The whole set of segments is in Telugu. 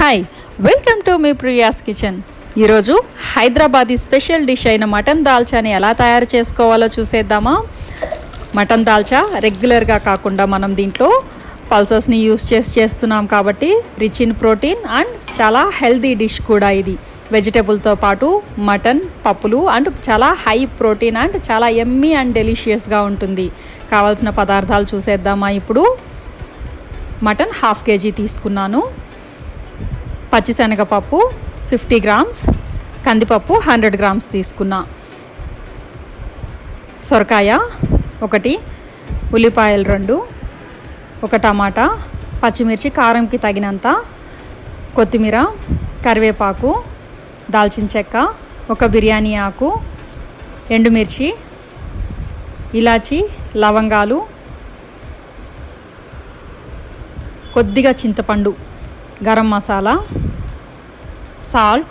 Hi, welcome to me Priya's kitchen. ఈరోజు హైదరాబాదీ స్పెషల్ డిష్ అయిన మటన్ దాల్చాని ఎలా తయారు చేసుకోవాలో చూసేద్దామా. మటన్ దాల్చా రెగ్యులర్గా కాకుండా మనం దీంట్లో పల్సెస్ని యూస్ చేస్తున్నాం కాబట్టి రిచ్ ఇన్ ప్రోటీన్ అండ్ చాలా హెల్తీ డిష్ కూడా ఇది. వెజిటేబుల్తో పాటు మటన్ పప్పులు అండ్ చాలా హై ప్రోటీన్ అండ్ చాలా యమ్మీ అండ్ డెలిషియస్గా ఉంటుంది. కావాల్సిన పదార్థాలు చూసేద్దామా. ఇప్పుడు మటన్ 1/2 kg తీసుకున్నాను. పచ్చిశనగపప్పు 50 grams, కందిపప్పు 100 grams తీసుకున్నా. సొరకాయ 1, ఉల్లిపాయలు 2, 1 టమాటా, పచ్చిమిర్చి కారంకి తగినంత, కొత్తిమీర, కరివేపాకు, దాల్చిన చెక్క, 1 బిర్యానీ ఆకు, ఎండుమిర్చి, ఇలాచి, లవంగాలు, కొద్దిగా చింతపండు, garam masala, salt,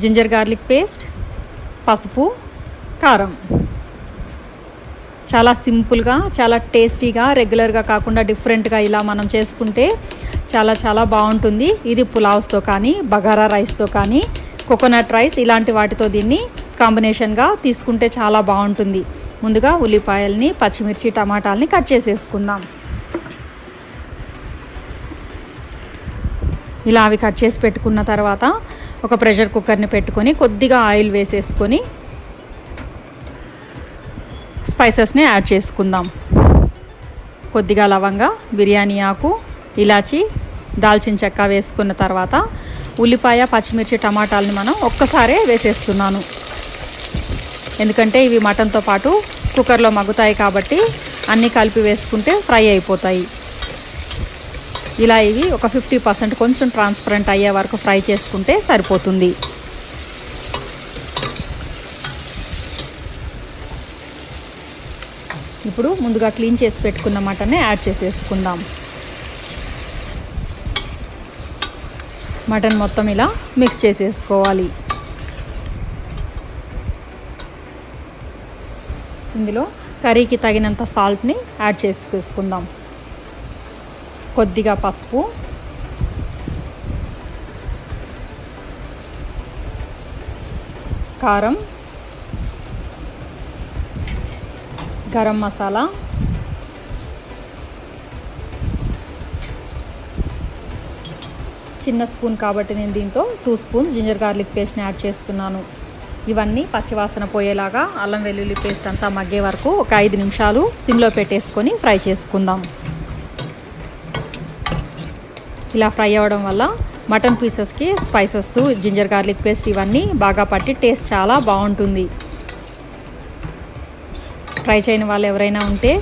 ginger garlic paste, పసుపు, కారం. చాలా సింపుల్గా, చాలా టేస్టీగా, రెగ్యులర్గా కాకుండా డిఫరెంట్గా ఇలా మనం చేసుకుంటే చాలా చాలా బాగుంటుంది. ఇది పులావ్స్తో కానీ, బగారా రైస్తో కానీ, కోకోనట్ రైస్ ఇలాంటి వాటితో దీన్ని కాంబినేషన్గా తీసుకుంటే చాలా బాగుంటుంది. ముందుగా ఉల్లిపాయల్ని, పచ్చిమిర్చి, టమాటాలని కట్ చేసేసుకుందాం. ఇలా అవి కట్ చేసి పెట్టుకున్న తర్వాత ఒక ప్రెషర్ కుక్కర్ని పెట్టుకొని కొద్దిగా ఆయిల్ వేసేసుకొని స్పైసెస్ని యాడ్ చేసుకుందాం. కొద్దిగా లవంగా, బిర్యానీ ఆకు, ఇలాచి, దాల్చిన చెక్క వేసుకున్న తర్వాత ఉల్లిపాయ, పచ్చిమిర్చి, టమాటాలని మనం ఒక్కసారే వేసేస్తున్నాను. ఎందుకంటే ఇవి మటన్తో పాటు కుక్కర్లో మగ్గుతాయి కాబట్టి అన్నీ కలిపి వేసుకుంటే ఫ్రై అయిపోతాయి. ఇలా ఇవి ఒక 50% కొంచెం ట్రాన్స్పరెంట్ అయ్యే వరకు ఫ్రై చేసుకుంటే సరిపోతుంది. ఇప్పుడు ముందుగా క్లీన్ చేసి పెట్టుకున్న మటన్ని యాడ్ చేసేసుకుందాం. మటన్ మొత్తం ఇలా మిక్స్ చేసేసుకోవాలి. ఇందులో కర్రీకి తగినంత సాల్ట్ని యాడ్ చేసుకుందాం. కొద్దిగా పసుపు, కారం, గరం మసాలా, చిన్న స్పూన్ కాబట్టి నేను దీంతో 2 స్పూన్స్ జింజర్ గార్లిక్ పేస్ట్ని యాడ్ చేస్తున్నాను. ఇవన్నీ పచ్చివాసన పోయేలాగా అల్లం వెల్లుల్లి పేస్ట్ అంతా మగ్గే వరకు ఒక 5 నిమిషాలు సిమ్లో పెట్టేసుకొని ఫ్రై చేసుకుందాం. ఇలా ఫ్రై అవ్వడం వల్ల మటన్ పీసెస్కి స్పైసెస్, జింజర్ గార్లిక్ పేస్ట్ ఇవన్నీ బాగా పట్టి టేస్ట్ చాలా బాగుంటుంది. ట్రై చేయని వాళ్ళు ఎవరైనా ఉంటే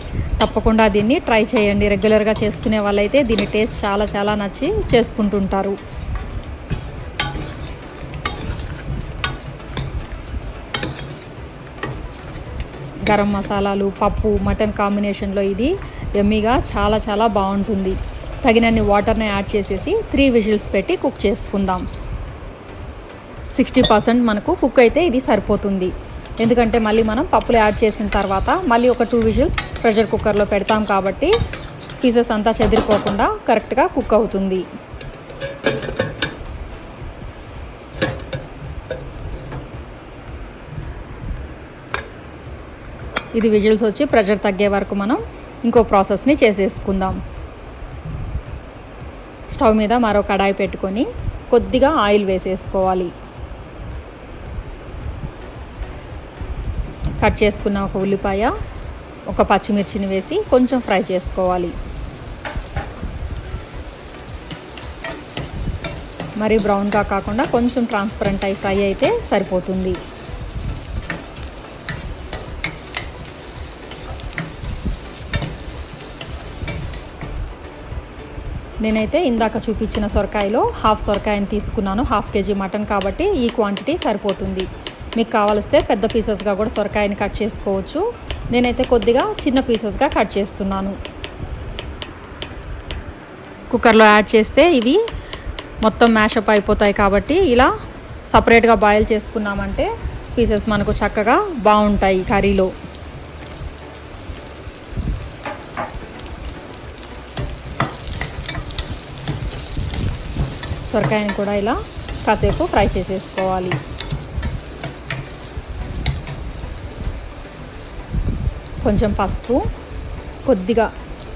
తప్పకుండా దీన్ని ట్రై చేయండి. రెగ్యులర్గా చేసుకునే వాళ్ళైతే దీని టేస్ట్ చాలా చాలా నచ్చి చేసుకుంటుంటారు. గరం మసాలాలు, పప్పు, మటన్ కాంబినేషన్లో ఇది యమ్మీగా చాలా చాలా బాగుంటుంది. తగినన్ని వాటర్ని యాడ్ చేసేసి 3 విజిల్స్ పెట్టి కుక్ చేసుకుందాం. 60% మనకు కుక్ అయితే ఇది సరిపోతుంది. ఎందుకంటే మళ్ళీ మనం పప్పులు యాడ్ చేసిన తర్వాత మళ్ళీ ఒక 2 విజిల్స్ ప్రెషర్ కుక్కర్లో పెడతాం కాబట్టి పీసెస్ అంతా చెదిరిపోకుండా కరెక్ట్గా కుక్ అవుతుంది. ఇది విజిల్స్ వచ్చి ప్రెషర్ తగ్గే వరకు మనం ఇంకో ప్రాసెస్ని చేసేసుకుందాం. స్టవ్ మీద మరో కడాయి పెట్టుకొని కొద్దిగా ఆయిల్ వేసేసుకోవాలి. కట్ చేసుకున్న ఒక ఉల్లిపాయ, ఒక పచ్చిమిర్చిని వేసి కొంచెం ఫ్రై చేసుకోవాలి. మరి బ్రౌన్గా కాకుండా కొంచెం ట్రాన్స్పరెంట్ అయి ఫ్రై అయితే సరిపోతుంది. నేనైతే ఇందాక చూపించిన సొరకాయలో 1/2 సొరకాయని తీసుకున్నాను. 1/2 kg మటన్ కాబట్టి ఈ క్వాంటిటీ సరిపోతుంది. మీకు కావలిస్తే పెద్ద పీసెస్గా కూడా సొరకాయని కట్ చేసుకోవచ్చు. నేనైతే కొద్దిగా చిన్న పీసెస్గా కట్ చేస్తున్నాను. కుక్కర్లో యాడ్ చేస్తే ఇవి మొత్తం మ్యాషప్ అయిపోతాయి కాబట్టి ఇలా సపరేట్గా బాయిల్ చేసుకున్నామంటే పీసెస్ మనకు చక్కగా బాగుంటాయి కర్రీలో. సొరకాయని కూడా ఇలా కాసేపు ఫ్రై చేసేసుకోవాలి. కొంచెం పసుపు, కొద్దిగా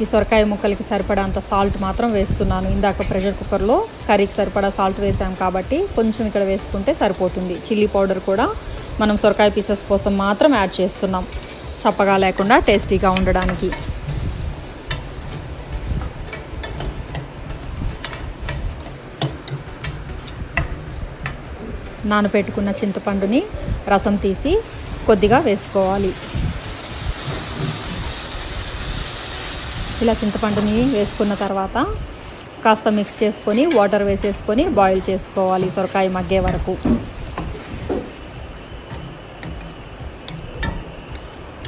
ఈ సొరకాయ ముక్కలకి సరిపడా సాల్ట్ మాత్రం వేస్తున్నాను. ఇందాక ప్రెషర్ కుక్కర్లో కర్రీకి సరిపడా సాల్ట్ వేసాం కాబట్టి కొంచెం ఇక్కడ వేసుకుంటే సరిపోతుంది. చిల్లీ పౌడర్ కూడా మనం సొరకాయ పీసెస్ కోసం మాత్రం యాడ్ చేస్తున్నాం, చప్పగా లేకుండా టేస్టీగా ఉండడానికి. నానబెట్టుకున్న చింతపండుని రసం తీసి కొద్దిగా వేసుకోవాలి. ఇలా చింతపండుని వేసుకున్న తర్వాత కాస్త మిక్స్ చేసుకొని వాటర్ వేసేసుకొని బాయిల్ చేసుకోవాలి సొరకాయ మగ్గే వరకు.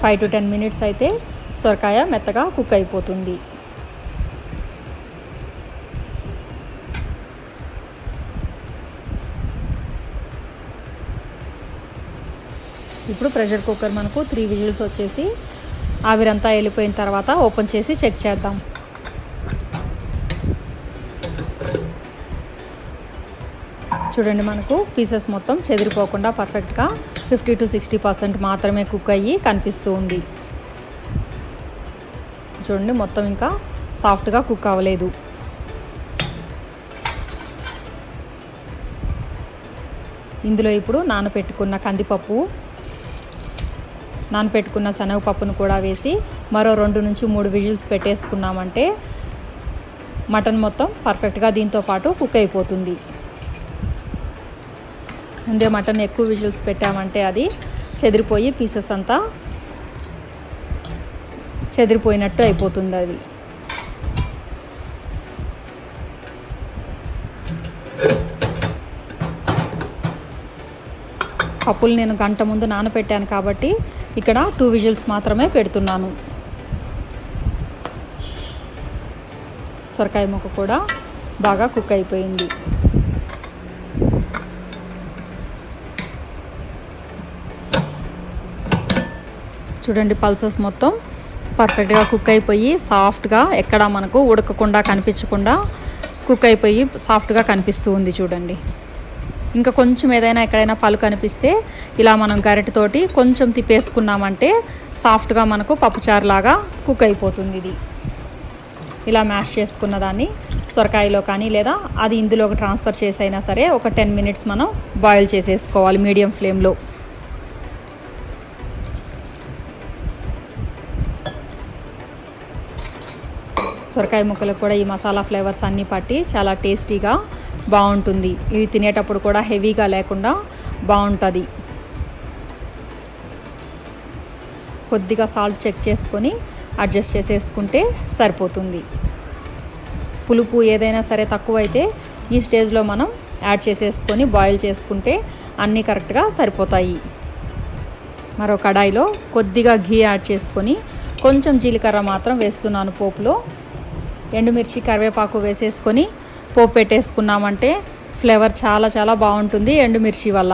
5 to 10 minutes అయితే సొరకాయ మెత్తగా కుక్ అయిపోతుంది. ఇప్పుడు ప్రెషర్ కుక్కర్ మనకు 3 విజిల్స్ వచ్చేసి ఆవిరంతా వెళ్ళిపోయిన తర్వాత ఓపెన్ చేసి చెక్ చేద్దాం. చూడండి, మనకు పీసెస్ మొత్తం చెదిరిపోకుండా పర్ఫెక్ట్గా 50 to 60% మాత్రమే కుక్ అయ్యి కనిపిస్తూ ఉంది. చూడండి, మొత్తం ఇంకా సాఫ్ట్గా కుక్ అవ్వలేదు. ఇందులో ఇప్పుడు నానబెట్టుకున్న కందిపప్పు, నానబెట్టుకున్న శనగపప్పును కూడా వేసి మరో 2 నుంచి 3 విజిల్స్ పెట్టేసుకున్నామంటే మటన్ మొత్తం పర్ఫెక్ట్గా దీంతో పాటు కుక్ అయిపోతుంది. ముందే మటన్ ఎక్కువ విజిల్స్ పెట్టామంటే అది చెదిరిపోయి పీసెస్ అంతా చెదిరిపోయినట్టు అయిపోతుంది. అది పప్పులు నేను గంట ముందు నానబెట్టాను కాబట్టి ఇక్కడ 2 విజిల్స్ మాత్రమే పెడుతున్నాను. సొరకాయ ముక్క కూడా బాగా కుక్ అయిపోయింది. చూడండి, పల్సెస్ మొత్తం పర్ఫెక్ట్గా కుక్ అయిపోయి సాఫ్ట్గా, ఎక్కడ మనకు ఉడకకుండా కనిపించకుండా కుక్ అయిపోయి సాఫ్ట్గా కనిపిస్తూ ఉంది. చూడండి, ఇంకా కొంచెం ఏదైనా ఎక్కడైనా పలు కనిపిస్తే ఇలా మనం గరిటెతోటి కొంచెం తిప్పేసుకున్నామంటే సాఫ్ట్గా మనకు పప్పుచారులాగా కుక్ అయిపోతుంది. ఇది ఇలా మ్యాష్ చేసుకున్న దాన్ని సొరకాయలో కానీ లేదా అది ఇందులోకి ట్రాన్స్ఫర్ చేసైనా సరే ఒక 10 minutes మనం బాయిల్ చేసేసుకోవాలి మీడియం ఫ్లేమ్లో. సొరకాయ ముక్కలకు కూడా ఈ మసాలా ఫ్లేవర్స్ అన్నీ పట్టి చాలా టేస్టీగా బాగుంటుంది. ఇవి తినేటప్పుడు కూడా హెవీగా లేకుండా బాగుంటుంది. కొద్దిగా సాల్ట్ చెక్ చేసుకొని అడ్జస్ట్ చేసేసుకుంటే సరిపోతుంది. పులుపు ఏదైనా సరే తక్కువైతే ఈ స్టేజ్లో మనం యాడ్ చేసేసుకొని బాయిల్ చేసుకుంటే అన్నీ కరెక్ట్గా సరిపోతాయి. మరో కడాయిలో కొద్దిగా ఘీ యాడ్ చేసుకొని కొంచెం జీలకర్ర మాత్రం వేస్తున్నాను పోపులో. ఎండుమిర్చి, కరివేపాకు వేసేసుకొని పోపు పెట్టేసుకున్నామంటే ఫ్లేవర్ చాలా చాలా బాగుంటుంది ఎండుమిర్చి వల్ల.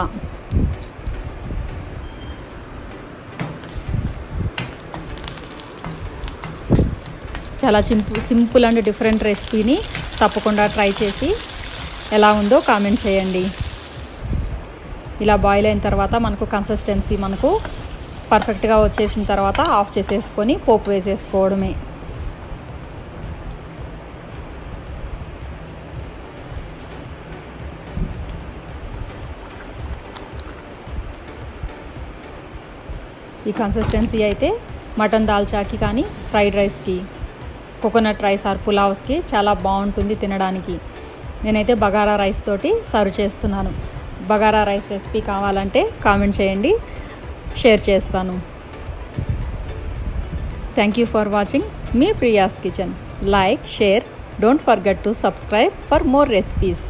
చాలా సింపుల్ అండ్ డిఫరెంట్ రెసిపీని తప్పకుండా ట్రై చేసి ఎలా ఉందో కామెంట్ చేయండి. ఇలా బాయిల్ అయిన తర్వాత మనకు కన్సిస్టెన్సీ మనకు పర్ఫెక్ట్గా వచ్చేసిన తర్వాత ఆఫ్ చేసేసుకొని పోపు వేసేసుకోవడమే. ఈ కన్సిస్టెన్సీ అయితే మటన్ దాల్చాకి కానీ ఫ్రైడ్ రైస్కి, కోకోనట్ రైస్ ఆర్ పులావ్స్కి చాలా బాగుంటుంది తినడానికి. నేనైతే బగారా రైస్ తోటి సర్వ్ చేస్తున్నాను. బగారా రైస్ రెసిపీ కావాలంటే కామెంట్ చేయండి, షేర్ చేస్తాను. Thank you for watching me Priya's kitchen. Like, share, don't forget to subscribe for more recipes.